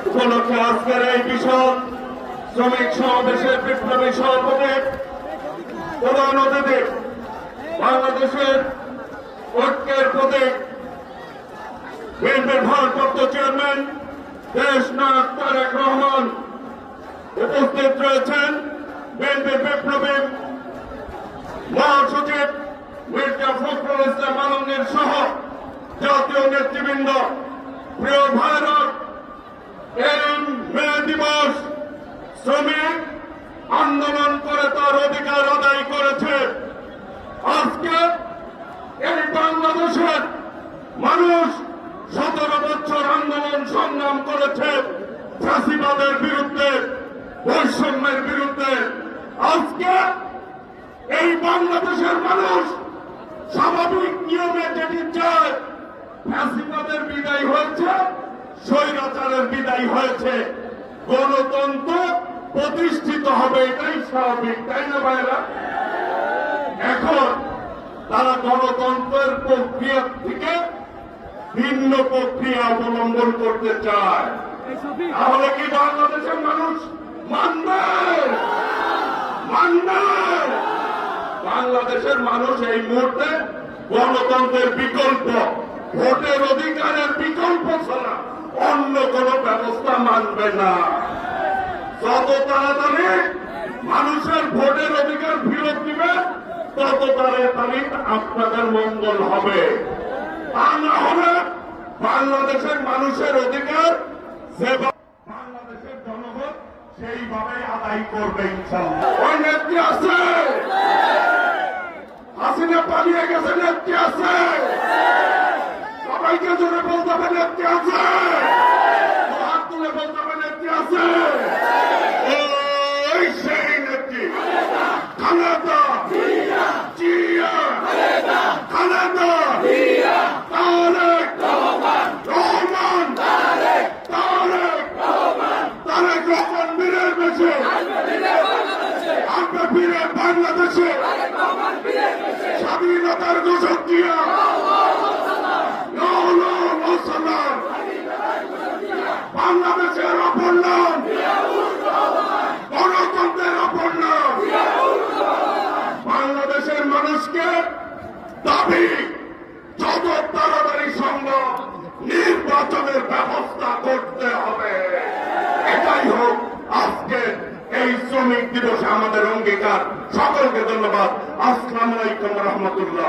উপলক্ষে আজকের এই বিশাল শ্রমিক সমাবেশের বিপ্লবী সভাপতি প্রধান অতিথি বাংলাদেশের ঐক্যের প্রতীক বিএনপির ভারপ্রাপ্ত চেয়ারম্যান দেশনায়ক তারেক রহমান উপস্থিত রয়েছেন। বিএনপির বিপ্লবী মহাসচিব মির্জা ফখরুল ইসলাম আলমগীর সহ জাতীয় নেতৃবৃন্দ। প্রিয় ভাইরা, এই মে দিবস শ্রমিক আন্দোলন করে তার অধিকার আদায় করেছে। আজকে এই বাংলাদেশের মানুষ 17 বছর আন্দোলন সংগ্রাম করেছে ফ্যাসিবাদের বিরুদ্ধে, বৈষম্যের বিরুদ্ধে। আজকে এই বাংলাদেশের মানুষ স্বাভাবিক নিয়মে যেটি চায়, ফ্যাসিবাদের বিদায় হয়েছে, স্বৈরাচারের বিদায় হয়েছে, গণতন্ত্র প্রতিষ্ঠিত হবে, এটাই স্বাভাবিক, তাই না ভাইরা? এখন তারা গণতন্ত্রের প্রক্রিয়া থেকে ভিন্ন প্রক্রিয়া অবলম্বন করতে চায়। তাহলে কি বাংলাদেশের মানুষ মানবে? বাংলাদেশের মানুষ এই মুহূর্তে গণতন্ত্রের বিকল্প, ভোটের অধিকারের বিকল্প ছাড়া অন্য কোন ব্যবস্থা মানবে না। যত তাড়াতাড়ি মানুষের ভোটের অধিকার ফিরত দিবে, তত তাড়াতাড়ি আপনাদের মঙ্গল হবে। তা না হলে বাংলাদেশের মানুষের অধিকার বাংলাদেশের জনগণ সেইভাবে আদায় করবে ইনশাআল্লাহ। ওই নেত্রী আছে, হাসিনা পালিয়ে গেছে, নেত্রী আছে, সবাইকে জোরে বলতে হবে নেত্রী আছে, হাত তুলে বলতে হবে নেত্রী আছে। ওই সেই নেত্রী খালেদা জিয়া, খালেদা তারেক রহমান, তারেক রহমান বীরের বেশে আমরা ফিরে বাংলাদেশে স্বাধীনতার ঘোষক দিয়া বাংলাদেশের অপর নাম, গণতন্ত্রের অপর নাম। বাংলাদেশের মানুষকে দাবি যত তাড়াতাড়ি সম্ভব নির্বাচনের ব্যবস্থা করতে হবে। এটাই হোক আজকে এই শ্রমিক দিবসে আমাদের অঙ্গীকার। সকলকে ধন্যবাদ। আসসালামু আলাইকুম রহমতুল্লাহ।